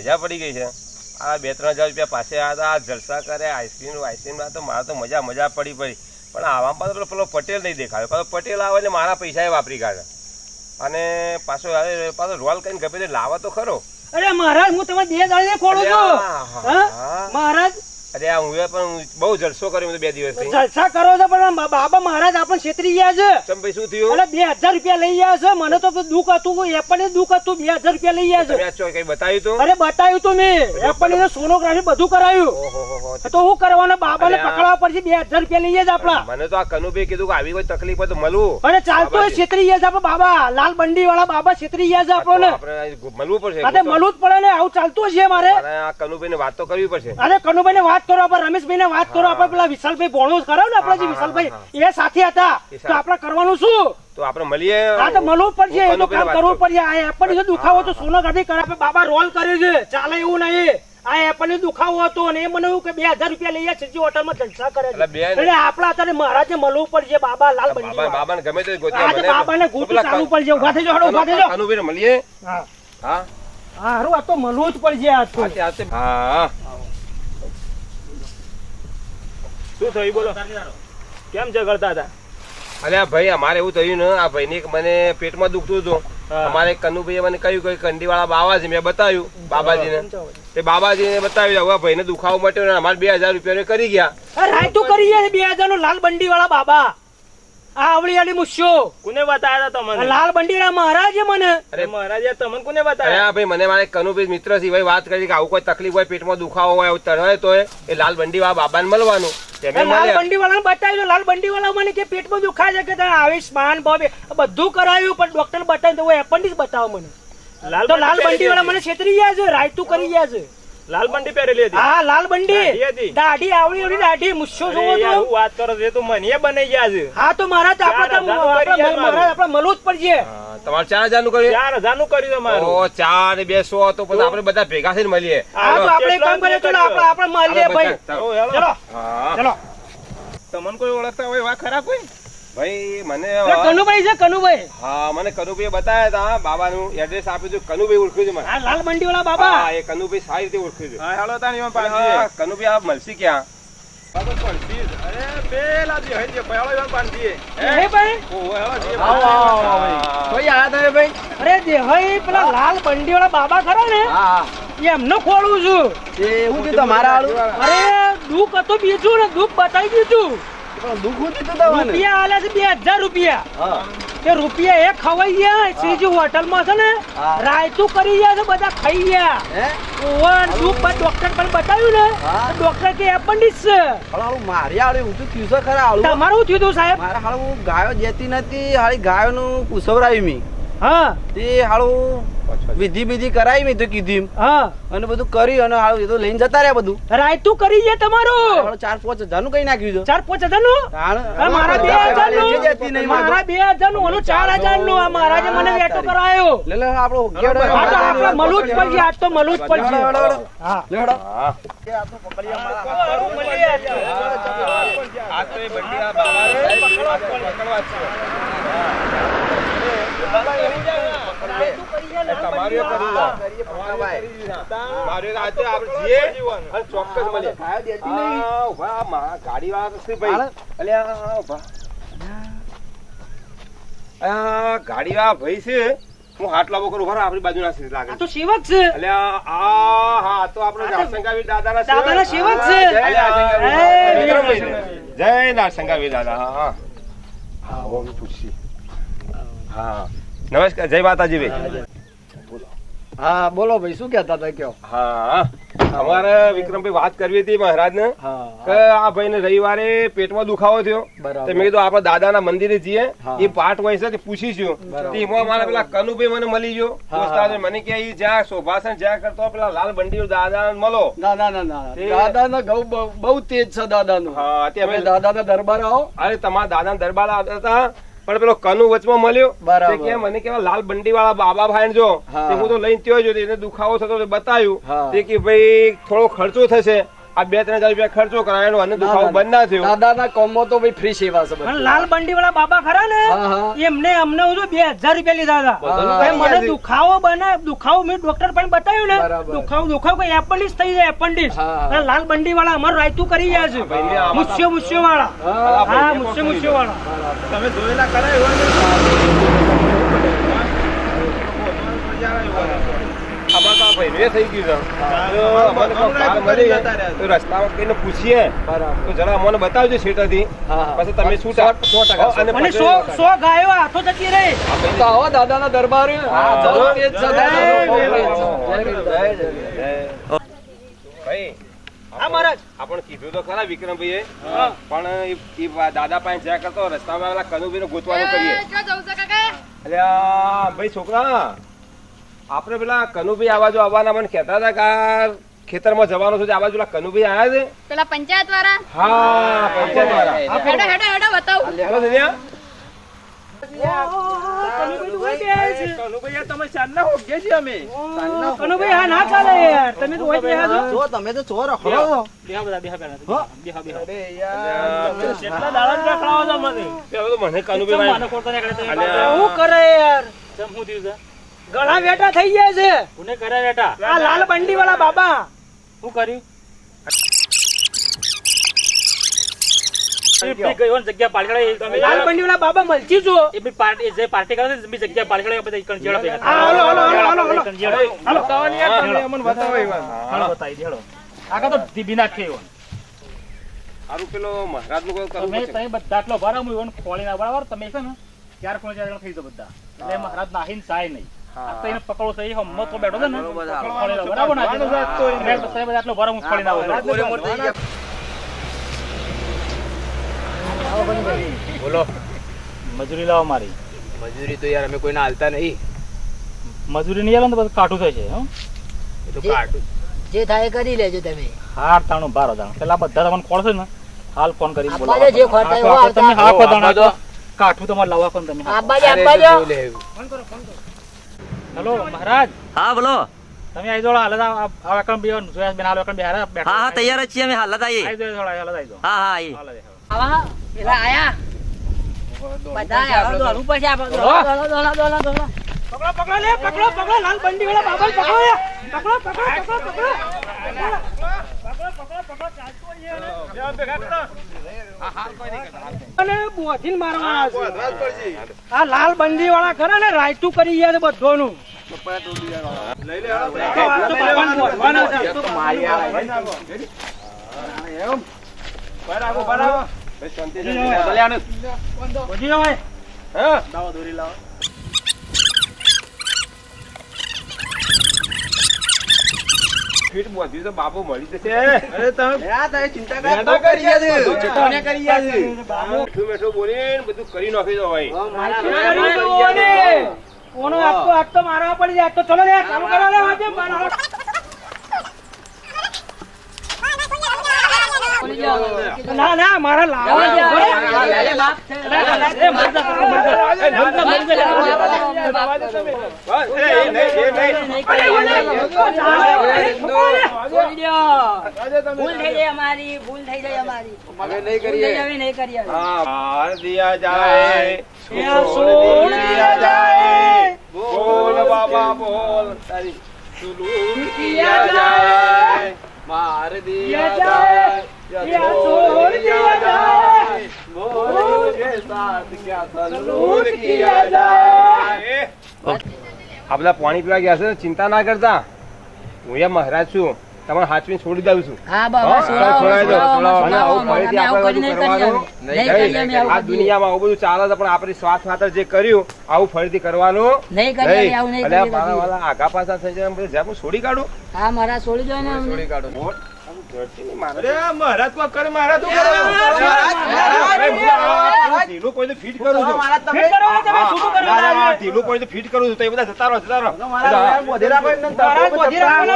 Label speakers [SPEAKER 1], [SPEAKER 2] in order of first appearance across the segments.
[SPEAKER 1] મજા પડી ગઈ છે. આ 2-3 હજાર રૂપિયા પાસે આવ્યા હતા, જલસા કરે, આઈસ્ક્રીમ તો મારે તો મજા પડી. પણ આવા પાછો પેલો પટેલ નહીં દેખાયો. પાછો પટેલ આવે ને મારા પૈસા વાપરી કાઢે અને પાછો રોલ કરીને ગમે તે લાવો તો ખરો.
[SPEAKER 2] અરે મહારાજ હું તમે 2 દાડે ખોડું છું મહારાજ.
[SPEAKER 1] અરે હું પણ બહુ જલસો કર્યો 2 દિવસથી.
[SPEAKER 2] જલસા કરો છો પણ બાબા મહારાજ આપણે છેતરી ગયા છે.
[SPEAKER 1] ચમ ભાઈ શું થયું?
[SPEAKER 2] અરે 2000 રૂપિયા લઈ ગયા છે. મને તો દુઃખ હતું, એ પણ દુઃખ હતું. 2000 રૂપિયા લઈ ગયા છે.
[SPEAKER 1] કઈ બતાવ્યું તું?
[SPEAKER 2] અરે બતાવ્યું તું મેં, એ પણ સોનોગ્રાફી બધું કરાયું. તો હું કરવાનું? બાબાને પકડવા પડશે. 2000 રૂપિયા લઈ ગયા આપડા.
[SPEAKER 1] મને તો આ કનુભાઈ કીધું કે આવી કોઈ તકલીફ હોય તો મળવું.
[SPEAKER 2] અરે ચાલતો છેતરી ગયા છે આપડે બાબા. લાલ બંડી વાળા બાબા છેતરી ગયા છે આપણને.
[SPEAKER 1] મળવું પડશે.
[SPEAKER 2] અરે મળવું જ પડે ને, આવું ચાલતું છે મારે.
[SPEAKER 1] આ કનુભાઈ ને વાત તો કરવી પડશે.
[SPEAKER 2] અરે કનુભાઈ ને વાત કરો, આપણે રમેશભાઈ ને વાત કરો, આપણે પેલા વિશાલભાઈ ભોણું ખરાબ ને આપડે જે વિશાલભાઈ એ સાથે હતા. તો આપણે કરવાનું શું?
[SPEAKER 1] તો આપણે મળીએ.
[SPEAKER 2] હા તો મળવું પડશે, એ તો કામ કરવું પડશે. આ એપલ દુખાવો તો સોનોગ્રાફી કરાવે બાબા રોલ કરે છે, ચાલે એવું નહીં. આ એપલ દુખાવો હતો અને એ મને એવું કે 2000 રૂપિયા લઈ છે હોટલ માં જલસા કરે છે. એટલે આપડા અત્યારે મહારાજને મળવું પડશે. બાબા લાલ બંડી
[SPEAKER 1] બાબાને ગમે તો
[SPEAKER 2] બાબાને ગૂંચું ચાલવું પડશે. ઉભા થઈ જાઓ, ઉભા થઈ જાઓ.
[SPEAKER 1] કનુભાઈ મળીએ.
[SPEAKER 2] હા
[SPEAKER 1] હા
[SPEAKER 2] હારું, આ તો મળવું જ પડશે. આ તો
[SPEAKER 1] હા
[SPEAKER 3] શું થયું બોલો? કેમ ઝઘડતા હતા?
[SPEAKER 1] અરે ભાઈ અમારે એવું થયું ને, આ ભાઈ મને પેટમાં દુખતું હતું. અમારે કનુભાઈએ મને કહ્યું કે કંડી વાળા બાબા છે. મેં બતાવ્યું બાબાજીને, તે બાબાજીને બતાવ્યું. હવે ભાઈને દુખાવો મટ્યો, અમારે 2000 રૂપિયા કરી ગયા.
[SPEAKER 2] રાયતું કરી ગયા 2000 નો લાલ બંડી વાળા બાબા. આ આવડી આલી મુસ્યો
[SPEAKER 3] કોને બતાવ્યા હતા તમને?
[SPEAKER 2] લાલ બંડી વાળા મહારાજે મને.
[SPEAKER 3] અરે મહારાજ તમને કોને બતાવ્યા?
[SPEAKER 1] અરે ભાઈ મને મારે કનુભાઈ મિત્ર છે, ભાઈ વાત કરી કે આવું કોઈ તકલીફ હોય, પેટમાં દુખાવો હોય, આવું તળાય તો એ લાલ બંડી વાળા બાબાને મળવાનું.
[SPEAKER 2] લાલ બંડી વાળા બતાવ્યું. લાલ બંડી વાળા મને કે પેટમાં દુખાય છે, કે આવી સ્માન બધું કરાયું, પણ ડોક્ટર બતાવ્યું તો એપન્ડિક્સ બતાવો મને. તો લાલ બંડી વાળા મને છેતરી ગયા છે, રાયતું કરી ગયા છે.
[SPEAKER 3] લાલ બંડી પહેરેલી હતી?
[SPEAKER 2] હા લાલ બંડી, દાઢી આવડી આવડી દાઢી મુસ્યો જોવો તો.
[SPEAKER 3] હું વાત કરો છો તો મને બનાઈ ગયા છે.
[SPEAKER 2] હા તો મારા તો આપણે મળવું જ પડશે.
[SPEAKER 1] તમારે 4000 નું કર્યું?
[SPEAKER 3] 4000 નું કર્યું તમારું?
[SPEAKER 1] ઓ 4 ને 200 તો પછી આપણે બધા ભેગા થઈને મળીએ.
[SPEAKER 2] હા તો આપણે કામ કરીએ, ચલો આપણે મળીએ ભાઈ. ચલો ચલો.
[SPEAKER 3] તમને કોઈ ઓળખતા હોય વા ખરા કોઈ?
[SPEAKER 1] ભાઈ મને
[SPEAKER 2] કનુભાઈ છે, કનુભાઈ.
[SPEAKER 1] હા મને કનુભાઈ બતાવ્યા હતા, બાબાનું એડ્રેસ આપ્યું હતું. કનુભાઈ ઓળખ્યું છે મને.
[SPEAKER 2] હા લાલ બંડી વાળા બાબા.
[SPEAKER 1] હા એ કનુભાઈ સારી રીતે ઓળખ્યું છે.
[SPEAKER 3] હા હાલો તાની માં પાછી.
[SPEAKER 1] કનુભાઈ આપ મળશી ક્યાં?
[SPEAKER 3] બાબા પડતી અરે પેલા જે હઈ જે પહેલો ઈવન પાણી
[SPEAKER 2] હે ભાઈ.
[SPEAKER 3] ઓ હેલો જે
[SPEAKER 2] આવો આવો કોઈ આયા તમે ભાઈ? અરે દેહઈ પેલા લાલ બંડી વાળા બાબા ખરા ને? હા એમનો ખોળું છું.
[SPEAKER 4] એ હું કે તમારા આળું?
[SPEAKER 2] અરે દુઃખ હતો બીજું ને, દુઃખ બતાવી દીધું.
[SPEAKER 4] દુઃખ હતું તમને?
[SPEAKER 2] રૂપિયા આલ્યા છે 2000 રૂપિયા.
[SPEAKER 4] હા
[SPEAKER 2] તે રૂપિયા એ ખવાઈ ગયા. શ્રીજી હોટલ માં છે ને રાયતું કરી ગયા છે, બધા ખાઈ ગયા.
[SPEAKER 4] હે
[SPEAKER 2] ઓવર દુઃખ ડોક્ટર પર બતાવ્યું ને, ડોક્ટર કે એપન્ડિક્સ છે.
[SPEAKER 4] હાલું મારી આળું ઊંચું થયું છે ખરા આળું?
[SPEAKER 2] તમારું થયું હતું સાહેબ?
[SPEAKER 4] મારા હાલું ગાયો જેતી નથી, હાલી ગાયો નું કુસવરાયું મી.
[SPEAKER 2] હા
[SPEAKER 4] તે હાલું વિધિ વિધિ કરાવી મેં તો કીધું.
[SPEAKER 2] હા
[SPEAKER 4] અને બધું કર્યું અને હાલું એ તો લઈને જતા રહ્યા બધું.
[SPEAKER 2] રાયતું કરી ગયા તમારું?
[SPEAKER 4] 4-5 હજાર નું કઈ નાખ્યું છે.
[SPEAKER 2] 4-5 હજાર નું? મારા 2000 નું, મારા 2000 નું, ઓલું 4000 નું. આ મહારાજે મને વેટો કરાયો.
[SPEAKER 4] લે લે આપણો
[SPEAKER 2] આપણે મળવું જ પડશે, આજ તો મળવું જ પડશે. હા
[SPEAKER 4] લેડો.
[SPEAKER 1] હા આ તો એ બંડીના બાબા ગાડી વાળા ભાઈ છે. હું હાથ લાવો કરું ખરો આપણી બાજુ ના લાગે
[SPEAKER 2] તો સેવક છે.
[SPEAKER 1] હા તો આપણે નારસંગાવી દાદાના
[SPEAKER 2] સેવક છે.
[SPEAKER 1] જય નારસંગાવી દાદા. હા હા હું પૂછી. હા નમસ્કાર, જય માતાજી ભાઈ.
[SPEAKER 4] હા બોલો ભાઈ, શું કહેતા હતા કયો?
[SPEAKER 1] હા અમારે વિક્રમભાઈ વાત કરવી હતી મહારાજ ને કે આ ભાઈ ને રવિવારે પેટમાં દુખાવો થયો. મેં કીધું આપડે દાદા ના મંદિરે જઈએ, એ પાઠ હોય છે પૂછીશું. એમાં મારા પેલા કનુભાઈ મને મળી ગયો. મને કે જ્યાં શોભાસન જ્યાં કરતો પેલા લાલ બંડી દાદા મળો.
[SPEAKER 4] ના દાદા ના ગૌ બહુ તેજ છે દાદા નું.
[SPEAKER 1] હા
[SPEAKER 4] તમે દાદા ના દરબાર આવો.
[SPEAKER 1] અરે તમારા દાદા દરબાર આવતા હતા, પણ પેલો કનુ વચમાં મળ્યો કે મને કેવા લાલ બંડી વાળા બાબા ભાઈ જો હું તો લઈને ત્યો જો એને દુખાવો થતો બતાવ્યું કે ભાઈ થોડો ખર્ચો થશે આ 2-3 હજાર રૂપિયા ખર્ચો કરાયો અને દુખાવો બંધ ના થયો.
[SPEAKER 4] દાદાના કોમમાં તો ભાઈ ફ્રી સેવા છે
[SPEAKER 2] અને લાલ બંડી વાળા બાબા ખરા ને એમને અમને 2000 રૂપિયા લીધા હતા. ભાઈ મને દુખાવો મેં ડોક્ટર પણ બતાવ્યું ને દુખાવો કોઈ એપન્ડિક્સ થઈ જાય એપન્ડિક્સ. અને લાલ બંડી વાળા અમારું રાયતું કરી ગયા છે મુસ્યો વાળા. હા મુસ્યો વાળા
[SPEAKER 3] તમે જોયેલા કરાય હોય
[SPEAKER 1] આમાં તો આ ભાઈને થઈ ગયું છે. તો અમને કોઈ કાર મળી તો રસ્તામાં કઈને પૂછીએ તો જરા અમને બતાવજો શેઠાથી. પછી તમે શું 100% અને
[SPEAKER 2] અને 100 ગાયો હાથો જતી રહે.
[SPEAKER 4] તો આવો દાદાના દરબાર
[SPEAKER 1] ભાઈ
[SPEAKER 2] હા મહારાજ
[SPEAKER 1] આપણે કીધું તો ખરા વિક્રમભાઈએ પણ એ દાદા પાસે જ્યાં કરતો રસ્તામાં આવેલા કનુભાઈને ગોતવાનું કરીએ. અલ્યા ભાઈ છોકરા આપણે પેલા કનુભાઈ આવવાના મને કહેતા હતા કે આ ખેતરમાં જવાનું છે. આ બાજુ પેલા કનુભાઈ આવ્યા છે
[SPEAKER 5] પેલા પંચાયત વાળા.
[SPEAKER 1] હા પંચાયત વાળા.
[SPEAKER 5] હેડો બતાવું.
[SPEAKER 1] હેલો દરિયા
[SPEAKER 3] કનુભાઈ તમે ચાંદના હોગે છે અમે
[SPEAKER 2] કનુભાઈ હા ના ચાલે યાર તમે તો હોય ગયા છો.
[SPEAKER 4] તમે તો ચોર રખડો
[SPEAKER 2] કેટલા દાડા રખડાવો છો મને.
[SPEAKER 1] પેલો તો મને કનુભાઈ
[SPEAKER 2] શું કરે યાર ગળા વેટા થઈ ગયા છે.
[SPEAKER 6] કોને કર્યા બેટા?
[SPEAKER 2] આ લાલ બંડી વાળા બાબા
[SPEAKER 6] શું કર્યું? જગ્યા પાડી તમે
[SPEAKER 2] લાલ બંડી વાળા બાબા મલચી છો.
[SPEAKER 6] એ બી પાર્ટી જે પાર્ટી કરે છે બી જગ્યા પાડી બધા કંજેડા ભેગા
[SPEAKER 2] હા હાલો હાલો હાલો હાલો
[SPEAKER 6] હાલો
[SPEAKER 3] અમને બતાવો એવા
[SPEAKER 6] હાલો બતાવી દે હાલો આગા તો દીબી નાખે એવો
[SPEAKER 1] સારું પેલો મહારાજ નું
[SPEAKER 6] તમે તમે બધા આટલો ભરા હું એવો ખોળી ના બરાબર તમે છે ને 4 જણા થઈ જાવ બધા એટલે મહારાજ નાહીને સાય નહીં આ તો એને પકડો છે એ હમત તો બેઠો છે ને ખોળી ના બરાબર ના તો એને સાહેબ આટલો ભરા હું ખોળી ના
[SPEAKER 1] બોલો
[SPEAKER 6] મજૂરી લાવો મારી
[SPEAKER 4] મજૂરી તો યાર અમે કોઈને હાલતા નહીં.
[SPEAKER 6] મજૂરી નહીં આલો ને તો બધું કાઠું થાય છે હો
[SPEAKER 1] એ તો કાઢું
[SPEAKER 7] જે થાય એ કરી લેજો તમે.
[SPEAKER 6] હાર તાણું બારો તાણું પેલા બધા તમને કોણ છે ને હાલ ફોન કરી
[SPEAKER 7] આબાજે જે ખોટા હોય
[SPEAKER 6] બોલાવો તમે હા
[SPEAKER 7] આવતા
[SPEAKER 6] પદાણા તો કાઠું તમારે લાવવા કોણ તમે
[SPEAKER 7] આબાજે
[SPEAKER 6] હેલો મહારાજ
[SPEAKER 8] હા બોલો.
[SPEAKER 6] તમે આવી જોડો હાલ આ એકણ બે જોયા બેન હાલ એકણ બે હારા બેઠા
[SPEAKER 8] હા તૈયાર જ છીએ અમે હાલત આવીએ.
[SPEAKER 6] આવી જોડો થોડા હાલ આવી જો
[SPEAKER 8] હા હા આવીએ.
[SPEAKER 6] હાલ આવી
[SPEAKER 7] આવા પેલા આયા બધા આવા દોડવું પડશે આપણે. દોડો
[SPEAKER 2] પકડો લે પકડો લાલ બંડી વાળા બાબા પકડો લે. પકડો અને બોધીન મારવાના છે. આ લાલ બંડી વાળા ખરા ને રાયતું કરી ગયા છે બધોનું.
[SPEAKER 3] લઈ લે
[SPEAKER 2] તો બાબાને બોધવાના છે.
[SPEAKER 3] બરાબર
[SPEAKER 2] બોધી હોય.
[SPEAKER 6] લાવો દોરી લાવો
[SPEAKER 1] ફીટ બોધ્યું તો બાપુ મળી જશે.
[SPEAKER 3] અરે તમે
[SPEAKER 4] ચિંતા
[SPEAKER 3] બેઠો કરી ગયા છે.
[SPEAKER 1] મીઠું મીઠું બોલીને બધું કરી નાખી દો ભાઈ.
[SPEAKER 2] ઓનો આજ તો મારવા પડી જાય. તો ચલો લે કામ કરો લે વાજે બનાવો. ના મારા લાવા છે.
[SPEAKER 7] ભૂલ થઈ જાય અમારી.
[SPEAKER 4] અમે નહીં કરીએ.
[SPEAKER 7] નહીં કરીએ.
[SPEAKER 1] हार दिया जाए छोड़ दिया जाए बोल बाबा बोल तारी सुलूक किया जाए
[SPEAKER 4] માર
[SPEAKER 2] दिया जाए या छोड़ दिया जाए
[SPEAKER 1] बोल के साथ क्या सलूक किया जाए આપલા પાણી પીવા ગયા છે ચિંતા ના કરતા હું એ મહારાજ છું તમને હાચવીને છોડી દઉં છું
[SPEAKER 7] હા બાબા
[SPEAKER 1] છોડાવી દો. અને આવું
[SPEAKER 7] છોડાવો.
[SPEAKER 1] ફરીથી
[SPEAKER 7] અમે આવું
[SPEAKER 1] આપણે
[SPEAKER 7] કરી
[SPEAKER 1] બધું
[SPEAKER 7] નહીં
[SPEAKER 1] કરવાનું
[SPEAKER 7] કરીએ. નહીં કરીએ અમે આવું
[SPEAKER 1] આ
[SPEAKER 7] બધું.
[SPEAKER 1] દુનિયામાં આવું બધું ચાલે છે પણ આપણે સ્વાર્થ ખાતર જે કર્યું આવું ફરીથી કરવાનું
[SPEAKER 7] નહીં કરીએ અમે આવું નહીં
[SPEAKER 1] અલ્યા
[SPEAKER 7] કરીએ
[SPEAKER 1] મારા
[SPEAKER 7] કદી.
[SPEAKER 1] વાલા આગા પાછા થઈ જાય એમ બધું જ્યાં હું છોડી કાઢું
[SPEAKER 7] હા મારા છોડી દો ને અમને.
[SPEAKER 3] અરે મહારાજ કોઈ કરે મહારાજ શું કરે?
[SPEAKER 1] ઢીલું કોઈ ફીટ કરું છું
[SPEAKER 2] ફિટ કરો તમે શું કરો
[SPEAKER 1] ઢીલું કોઈ ફીટ કરું છું તો એ બધા જતા રહો
[SPEAKER 2] મહારાજ બોધી રાખવાના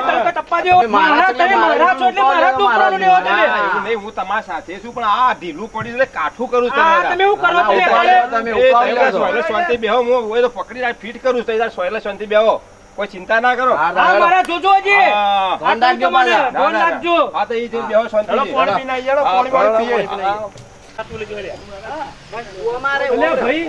[SPEAKER 2] તડકા ટપ્પા દેવો. મહારાજ તમે મહારાજ છો એટલે મહારાજ નું ઉપરાણું લેવો તમે.
[SPEAKER 1] એવું નહીં હું તમારા સાથે છું પણ આ ઢીલું પડી એટલે કાઠું કરું છું
[SPEAKER 2] હા તમે એવું કરો તમે
[SPEAKER 1] શાંતિ બેહો હું હોય તો પકડી રાખ ફીટ કરું છું તો સોયલે શાંતિ બેહો કોઈ ચિંતા ના કરો.
[SPEAKER 2] હા મારા જોજો હજી
[SPEAKER 1] હા.
[SPEAKER 4] ધ્યાન રાખજો પાછા.
[SPEAKER 2] ધ્યાન રાખજો.
[SPEAKER 1] હા તો એ જે બેહો શાંતિથી.
[SPEAKER 3] હેડો, પાણી પીને આવીએ, હેડો,
[SPEAKER 1] હા,
[SPEAKER 3] પાણી વાળી પીએ.
[SPEAKER 1] હા.
[SPEAKER 3] અલ્યા ભાઈ,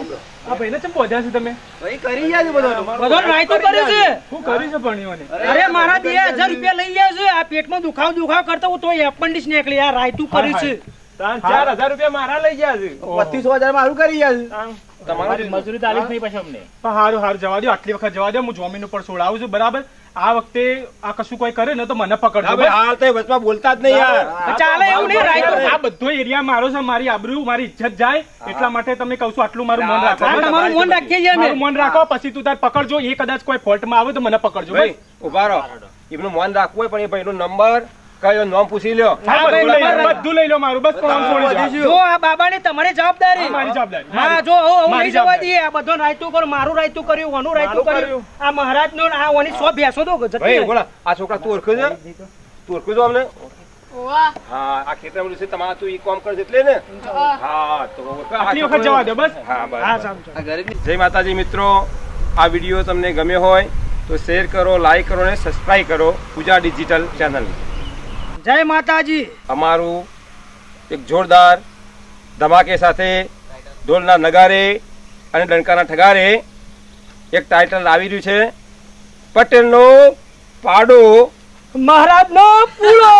[SPEAKER 3] આ ભાઈને ચમ બોધ્યા છે તમે?
[SPEAKER 4] ભાઈ કરી ગયા છે બધો
[SPEAKER 2] બધો રાયતું કર્યું છે.
[SPEAKER 3] શું કર્યું છે ભણીઓને?
[SPEAKER 2] અરે મારા 2000 રૂપિયા લઈ ગયા છે. આ પેટમાં દુખાવ કરતા હું તો એપન્ડિક્સ નીકળી. આ રાયતું કર્યું છે.
[SPEAKER 3] 4,000 રૂપિયા મારા લઈ ગયા છે.
[SPEAKER 4] 25,000 મારું કરી ગયા છે.
[SPEAKER 6] તમારી મજૂરી તો આલી જ નહીં પછી અમને.
[SPEAKER 3] પણ હારું હારું જવા દો, આટલી વખત જવા દો. હું જમીન ઉપર છોડાવું છું, બરાબર? આ વખતે આ કશું કોઈ કરે ને તો મને પકડજો.
[SPEAKER 1] હા ભાઈ, હાલ તો એ વચમાં બોલતા જ નહીં યાર.
[SPEAKER 2] ચાલે એવું નહીં. રાયતું
[SPEAKER 3] આ બધો એરિયા મારો છે, મારી આબરૂ મારી ઇજ્જત જાય એટલા માટે તમે કહું છું આટલું મારું મન રાખો.
[SPEAKER 2] હા, તમારું મન રાખીએ છીએ અમે.
[SPEAKER 3] મારું મન રાખો, પછી તું તાર પકડજો. એ કદાચ કોઈ ફોલ્ટમાં આવે તો મને પકડજો.
[SPEAKER 1] ભાઈ ઉભા રહો. એમનું મન રાખવું હોય પણ એ ભાઈનો નંબર કયો નામ પૂછી લ્યો.
[SPEAKER 3] હા,
[SPEAKER 2] ભાઈ,
[SPEAKER 3] બધું લઈ લો,
[SPEAKER 2] બરાબર.
[SPEAKER 3] બધું લઈ લો મારું, બસ કોમ છોડી દો.
[SPEAKER 2] જો આ બાબાની તમારી જવાબદારી.
[SPEAKER 3] મારી જવાબદારી.
[SPEAKER 2] હા જો હું
[SPEAKER 3] મારી
[SPEAKER 2] નહીં જવા
[SPEAKER 3] જવાબદારી.
[SPEAKER 2] દઈએ. આ બધો રાયતું કરો. મારું રાયતું કર્યું, ઓનું રાયતું
[SPEAKER 3] મારું
[SPEAKER 2] કર્યું. આ મહારાજનો ને આ ઓની 100 ભેંસો તો જતી
[SPEAKER 1] ભાઈ
[SPEAKER 2] રહી.
[SPEAKER 1] બોલા, આ છોકરા તું ઓળખે છે? તું ઓળખે છો અમને?
[SPEAKER 7] ઓવા.
[SPEAKER 1] હા, આ ખેતરમાં છે તમારા, તું ઈ કામ કરે છે એટલે ને? હા તો ઓળખે.
[SPEAKER 3] આટલી વખત જવા દો બસ.
[SPEAKER 1] હા
[SPEAKER 2] હા
[SPEAKER 1] બસ.
[SPEAKER 2] સાહેબ.
[SPEAKER 4] આ ગરીબની
[SPEAKER 1] જય માતાજી મિત્રો, આ વિડીયો તમને ગમ્યો હોય તો શેર કરો, લાઈક કરો અને સબસ્ક્રાઇબ કરો પૂજા ડિજિટલ ચેનલ.
[SPEAKER 2] જય માતાજી.
[SPEAKER 1] અમારું એક જોરદાર ધમાકે સાથે ઢોલના નગારે અને ડંકાના ઠગારે એક ટાઇટલ આવી રહ્યું છે, પટેલનો પાડો.
[SPEAKER 2] મહારાજનો પૂળો.